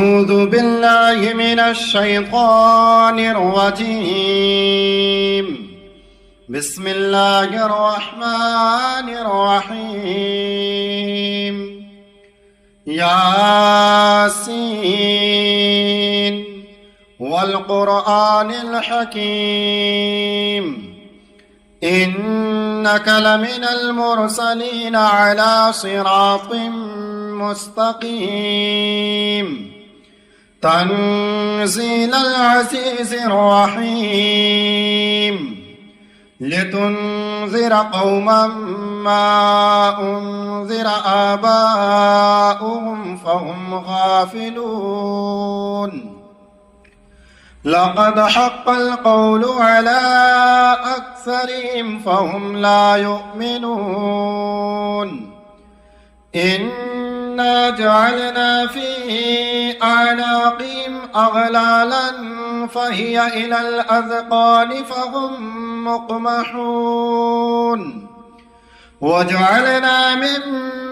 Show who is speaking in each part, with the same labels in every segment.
Speaker 1: أعوذ بالله من الشيطان الرجيم. بسم الله الرحمن الرحيم. ياسين والقرآن الحكيم إنك لمن المرسلين على صراط مستقيم تنزيل العزيز الرحيم لتنذر قوما ما أنذر آباؤهم فهم غافلون. لقد حق القول على أكثرهم فهم لا يؤمنون. إنا جعلنا في أعناقهم أغلالا فهي إلى الأذقان فهم مقمحون. وجعلنا من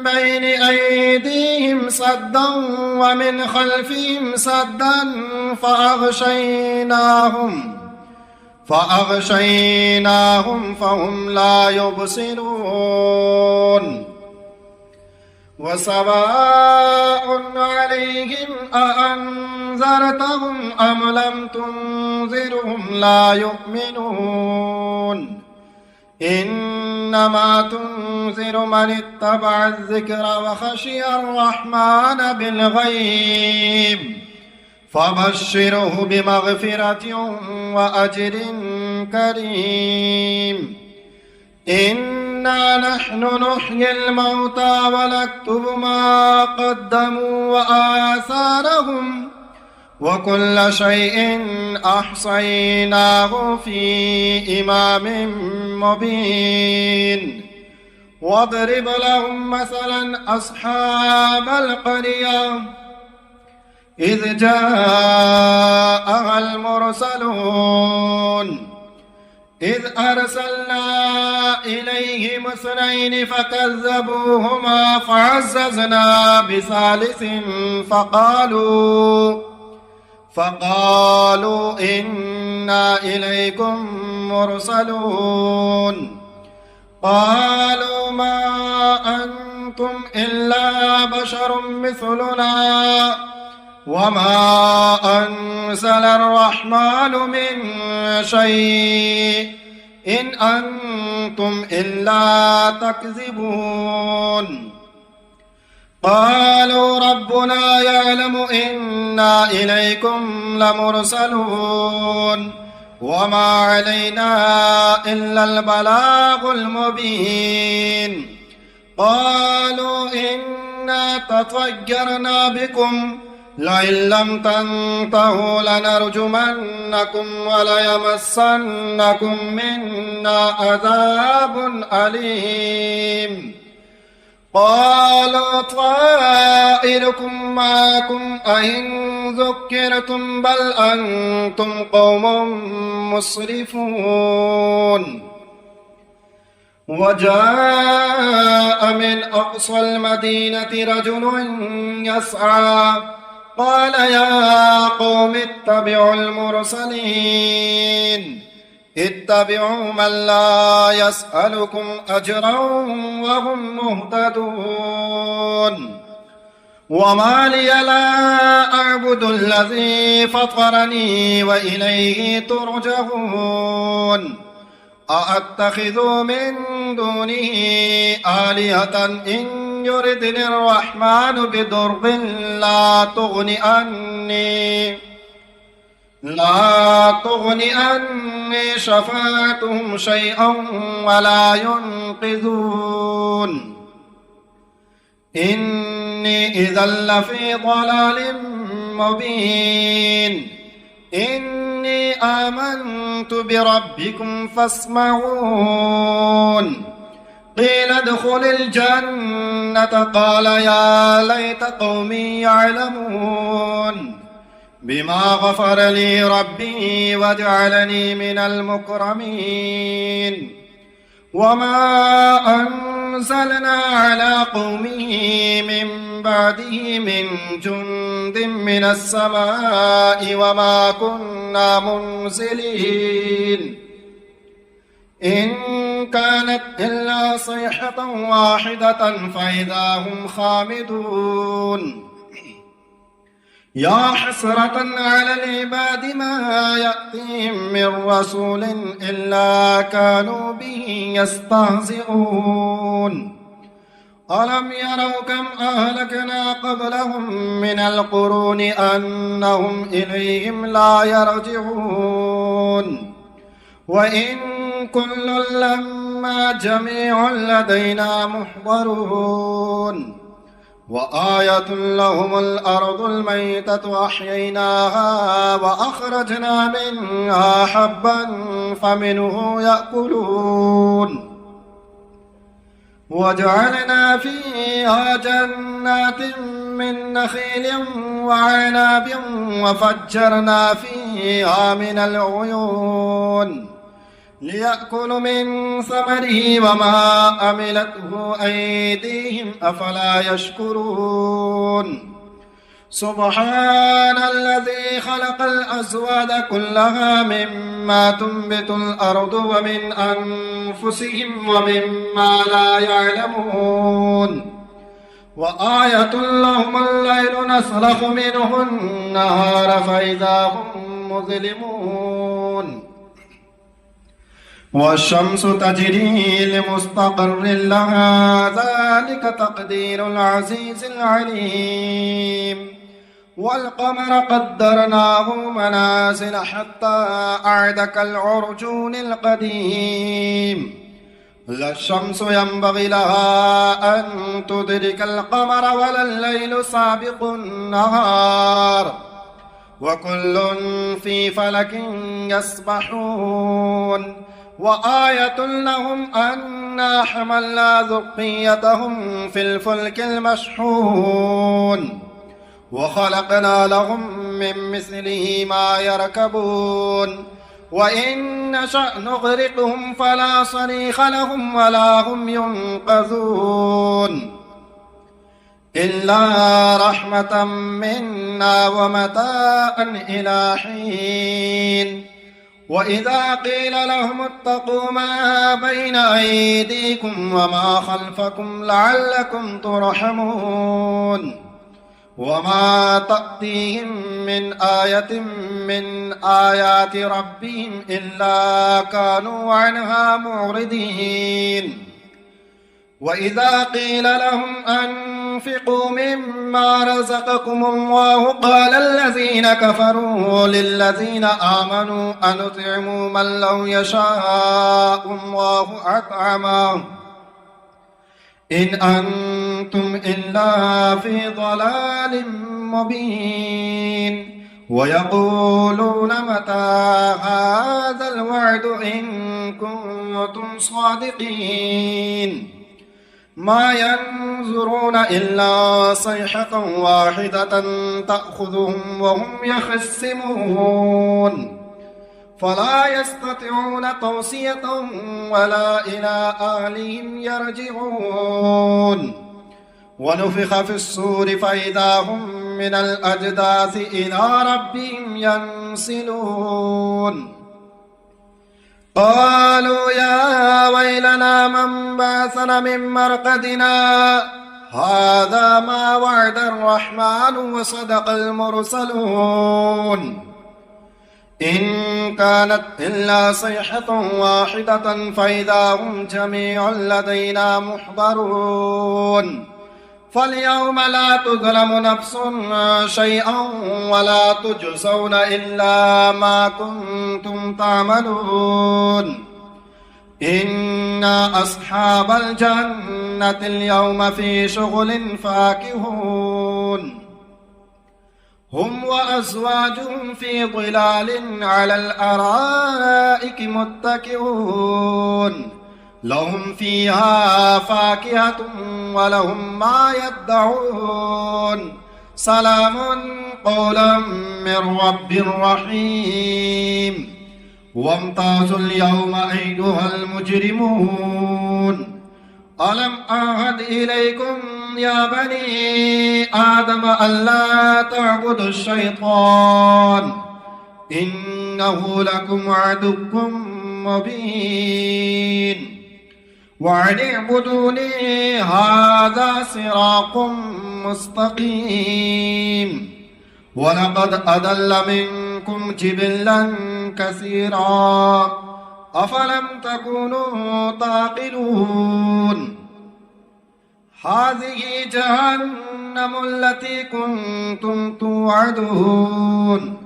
Speaker 1: بين أيديهم سدا ومن خلفهم سدا فأغشيناهم فهم لا يبصرون. وسواء عليهم أأنذرتهم أم لم تنذرهم لا يؤمنون. إنما تنذر من اتبع الذكر وخشي الرحمن بالغيب فبشره بمغفرة وأجر كريم. إنا نحن نحيي الموتى ونكتب ما قدموا وآثارهم وكل شيء أحصيناه في إمام مبين. واضرب لهم مثلا أصحاب القرية إذ جاءها المرسلون إذ أرسلنا إليهم اثنين فكذبوهما فعززنا بثالث فقالوا إنا إليكم مرسلون. قالوا ما أنتم إلا بشر مثلنا وما أنزل الرحمن من شيء إن أنتم إلا تكذبون. قالوا ربنا يعلم إنا إليكم لمرسلون وما علينا إلا البلاغ المبين. قالوا إنا تطيرنا بكم لئن لم تنتهوا لنرجمنكم وليمسنكم منا عذاب أليم. قالوا طائركم معكم أئن ذكرتم بل أنتم قوم مسرفون. وجاء من أقصى المدينة رجل يسعى قال يا قوم اتبعوا المرسلين اتبعوا من لا يسألكم أجرا وهم مهتدون. وما لي لا أعبد الذي فطرني وإليه ترجعون. أأتخذ من دونه آلهة إن يردني الرحمن بضر لا تغني عني شفاعتهم شيئا ولا ينقذون. إني إذا لفي ضلال مبين. إني آمنت بربكم فاسمعون. قيل ادخل الجنة قال يا ليت قومي يعلمون بما غفر لي ربي وجعلني من المكرمين. وما أنزلنا على قومه من بعده من جند من السماء وما كنا منزلين إن كانت إلا صيحة واحدة فإذا هم خامدون يا حسرة على العباد ما يأتيهم من رسول إلا كانوا به يستهزئون ألم يروا كم أهلكنا قبلهم من القرون أنهم إليهم لا يرجعون وإن كل لما جميع لدينا محضرون وآية لهم الأرض الميتة أحييناها وأخرجنا منها حبا فمنه يأكلون وجعلنا فيها جنات من نخيل وعناب وفجرنا فيها من العيون ليأكلوا من ثمره وما عملته أيديهم أفلا يشكرون سبحان الذي خلق الأزواج كلها مما تنبت الأرض ومن أنفسهم ومما لا يعلمون وآية لهم الليل نسلخ منه النهار فإذا هم مظلمون والشمس تجري لمستقر لها ذلك تقدير العزيز العليم والقمر قدرناه منازل حتى أعد كالعرجون القديم لا الشمس ينبغي لها أن تدرك القمر ولا الليل سابق النهار وكل في فلك يسبحون وآية لهم أنا حملنا ذريتهم في الفلك المشحون وخلقنا لهم من مثله ما يركبون وإن نشأ نغرقهم فلا صريخ لهم ولا هم ينقذون إلا رحمة منا ومتاعا إلى حين وإذا قيل لهم اتقوا ما بين أيديكم وما خلفكم لعلكم ترحمون وما تأتيهم من آية من آيات ربهم إلا كانوا عنها معرضين وإذا قيل لهم أنفقوا مما رزقكم الله قال الذين كفروا للذين آمنوا أنطعم من لو يشاء الله أطعمه إن أنتم إلا في ضلال مبين ويقولون متى هذا الوعد إن كنتم صادقين ما ينظرون إلا صيحة واحدة تأخذهم وهم يخصمون فلا يستطيعون توصية ولا إلى أهلهم يرجعون ونفخ في الصور فإذا هم من الأجداث إلى ربهم ينسلون قالوا يا ويلنا من بعثنا من مرقدنا هذا ما وعد الرحمن وصدق المرسلون إن كانت إلا صيحة واحدة فإذا هم جميع لدينا محضرون فاليوم لا تظلم نفس شيئا ولا تجزون إلا ما كنتم تعملون إن أصحاب الجنة اليوم في شغل فاكهون هم وأزواجهم في ظلال على الأرائك متكئون لهم فيها فاكهة ولهم ما يدعون سلام قولا من رب رحيم وامتازوا اليوم أيها المجرمون ألم أعهد إليكم يا بني آدم ألا تعبدوا الشيطان إنه لكم عدو مبين وأن اعبدوني هذا صراط مستقيم ولقد أضل منكم جبلا كثيرا أفلم تكونوا تعقلون هذه جهنم التي كنتم توعدون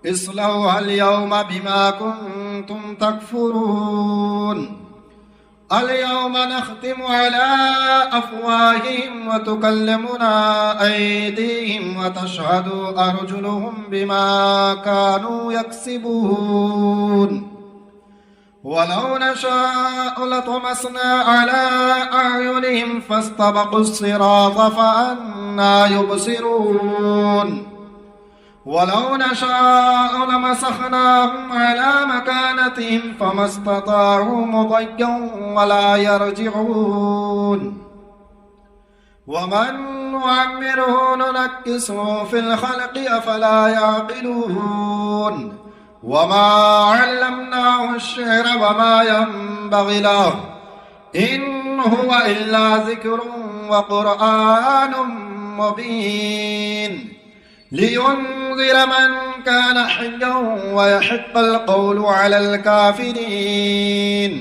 Speaker 1: اصلوها اليوم بما كنتم تكفرون اليوم نختم على أفواههم وتكلمنا أيديهم وتشهد أرجلهم بما كانوا يكسبون ولو نشاء لطمسنا على أعينهم فاستبقوا الصراط فأنى يبصرون ولو نشاء لمسخناهم على مكانتهم فما استطاعوا مضيا ولا يرجعون ومن نعمره ننكسه في الخلق أفلا يعقلون وما علمناه الشعر وما ينبغي له إن هو إلا ذكر وقرآن مبين لينذر من كان حيا ويحق القول على الكافرين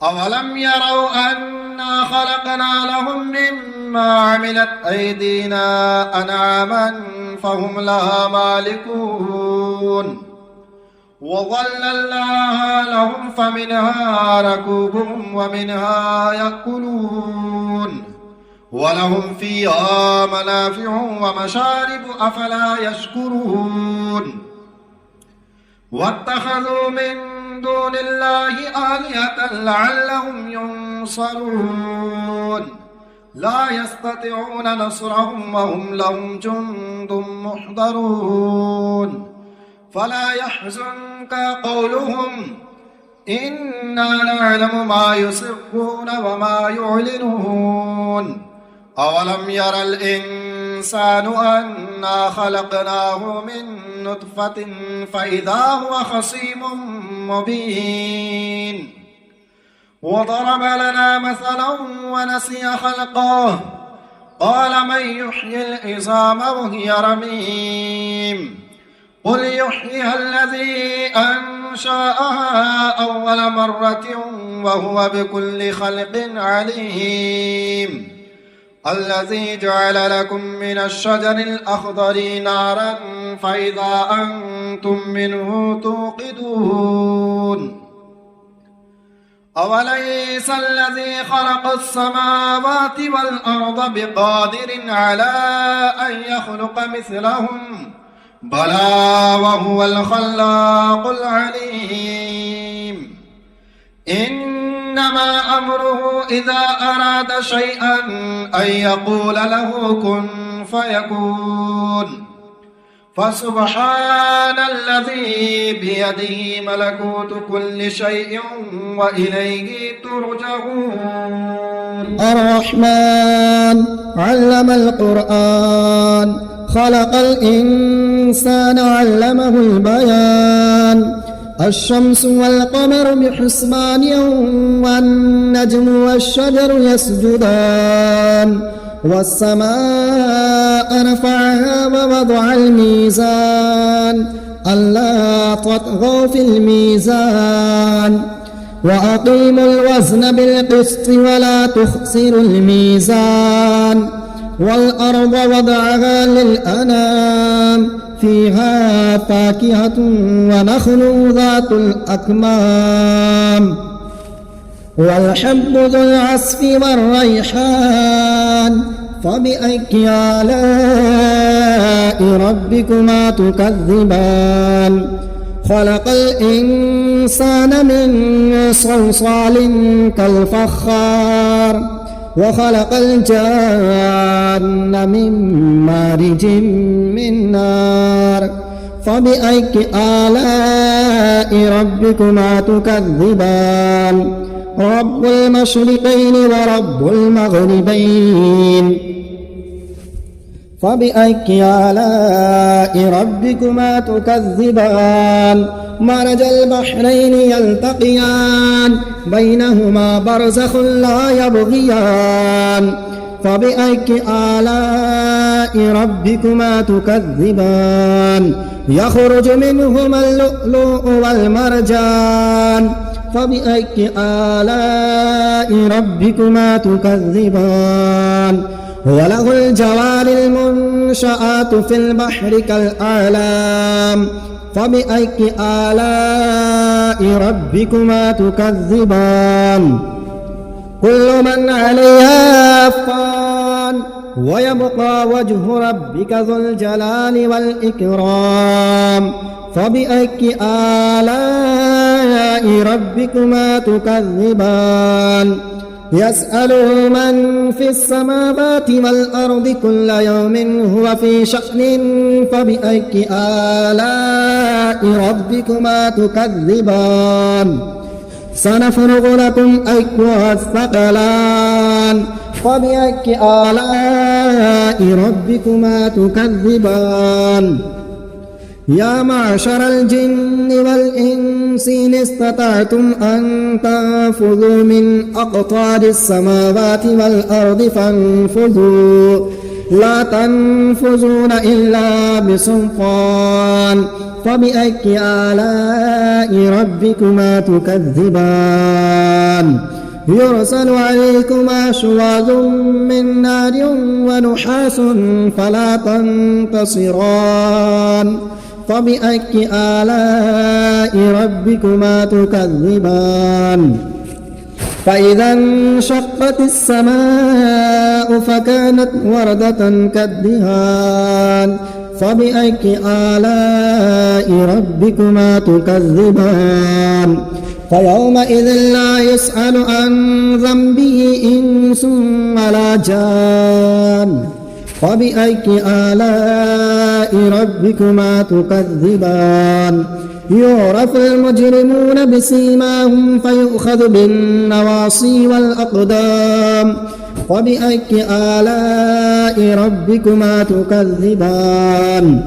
Speaker 1: أولم يروا أنا خلقنا لهم مما عملت أيدينا أنعاما فهم لها مالكون وظللناها لهم فمنها ركوبهم ومنها يأكلون ولهم فيها منافع ومشارب أفلا يشكرون واتخذوا من دون الله آلهة لعلهم ينصرون لا يستطيعون نصرهم وهم لهم جند محضرون فلا يحزنك قولهم إنا نعلم ما يسرون وما يعلنون أولم ير الإنسان أنا خلقناه من نطفة فإذا هو خصيم مبين وضرب لنا مثلا ونسي خلقه قال من يحيي العظام وهي رميم قل يحييها الذي أنشأها أول مرة وهو بكل خلق عليم الذي جعل لكم من الشجر الأخضر نارا فإذا أنتم منه توقدون أوليس الذي خلق السماوات والأرض بقادر على أن يخلق مثلهم بلى وهو الخلاق العليم إنما أمره إذا أراد شيئا أن يقول له كن فيكون فسبحان الذي بيده ملكوت كل شيء وإليه ترجعون
Speaker 2: الرحمن علم القرآن خلق الإنسان علمه البيان الشمس والقمر بحسبان والنجم والشجر يسجدان والسماء رفعها ووضع الميزان ألا تطغوا في الميزان وأقيموا الوزن بالقسط ولا تخسروا الميزان والأرض وضعها للأنام فيها فاكهة ونخل ذات الأكمام والحب ذو العصف والريحان فبأي آلاء ربكما تكذبان خلق الإنسان من صلصال كالفخار وخلق الجان من مارج من نار فبأي آلاء ربكما تكذبان رب المشرقين ورب المغربين فبأي آلاء ربكما تكذبان مرج البحرين يلتقيان بينهما برزخ لا يبغيان فبأي آلاء ربكما تكذبان يخرج منهما اللؤلؤ والمرجان فبأي آلاء ربكما تكذبان وله الجوار المنشآت في البحر كالأعلام فبأي آلاء ربكما تكذبان كل من عليها فان ويبقى وجه ربك ذو الجلال والإكرام فبأي آلاء ربكما تكذبان يسأله من في السماوات والأرض كل يوم هو في شأن فبأي آلاء ربكما تكذبان سنفرغ لكم أيها الثقلان فبأي آلاء ربكما تكذبان يا معشر الجن والإنس إن استطعتم أن تنفذوا من أقطار السماوات والأرض فانفذوا لا تنفذون إلا بسلطان فبأي آلاء ربكما تكذبان يرسل عليكما شواظ من نار ونحاس فلا تنتصران فبأي آلاء ربكما تكذبان فإذا انشقت السماء فكانت وردة كالدهان فبأي آلاء ربكما تكذبان فيومئذ لا يسأل عن ذنبه إنس ولا جان فبأي آلاء ربكما تكذبان يعرف المجرمون بسيماهم فيؤخذ بالنواصي والأقدام فبأي آلاء ربكما تكذبان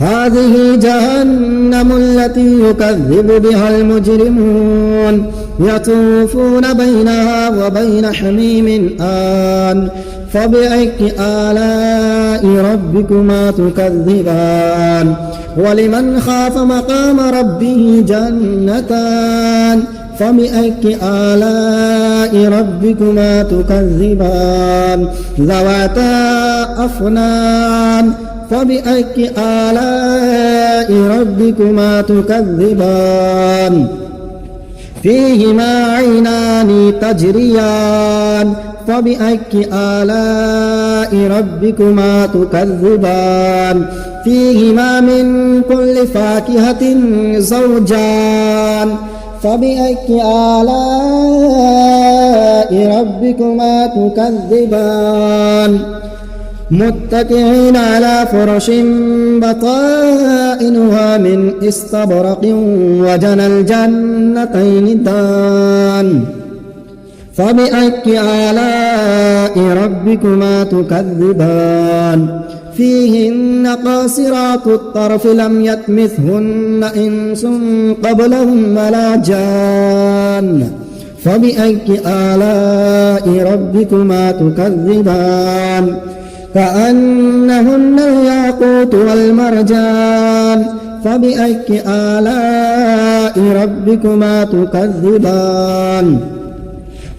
Speaker 2: هذه جهنم التي يكذب بها المجرمون يطوفون بينها وبين حميم آن فبأي آلاء ربكما تكذبان ولمن خاف مقام ربه جنتان فبأي آلاء ربكما تكذبان ذواتا أفنان فبأي آلاء ربكما تكذبان فيهما عينان تجريان فبأي آلاء ربكما تكذبان فيهما من كل فاكهة زوجان فبأي آلاء ربكما تكذبان متكئين على فرش بطائنها من استبرق وجنى الجنتين دان فبأي آلاء ربكما تكذبان فيهن قاصرات الطرف لم يطمثهن إنس قبلهم ولا جان فبأي آلاء ربكما تكذبان كأنهن الياقوت والمرجان فبأي آلاء ربكما تكذبان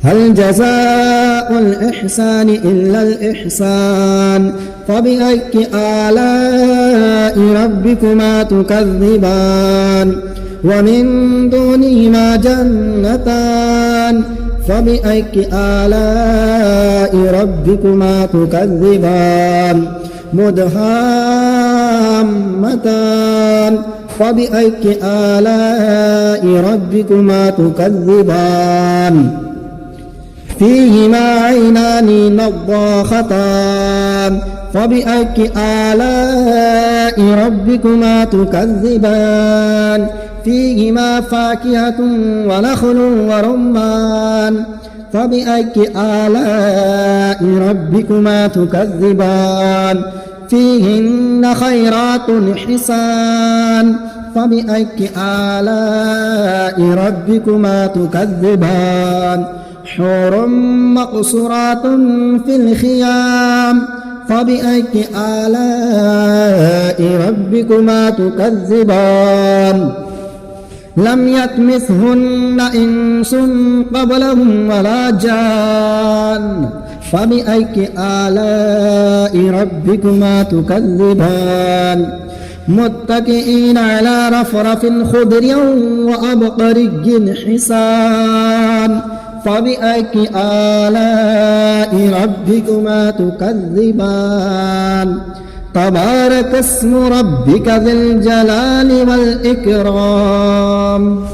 Speaker 2: هل جزاء الإحسان إلا الإحسان فبأي آلاء ربكما تكذبان ومن دونهما جنتان فبأي آلاء ربكما تكذبان مدهامتان فبأي آلاء ربكما تكذبان فيهما عينان نضاختان فبأي آلاء ربكما تكذبان فيهما فاكهة ونخل ورمان فبأي آلاء ربكما تكذبان فيهن خيرات حسان فبأي آلاء ربكما تكذبان حور مقصورات في الخيام فبأي آلاء ربكما تكذبان لم يطمثهن إنس قبلهم ولا جان فبأي آلاء ربكما تكذبان متكئين على رفرف خضر وأبقري حسان فبأي آلاء ربكما تكذبان تبارك اسم ربك ذي الجلال والإكرام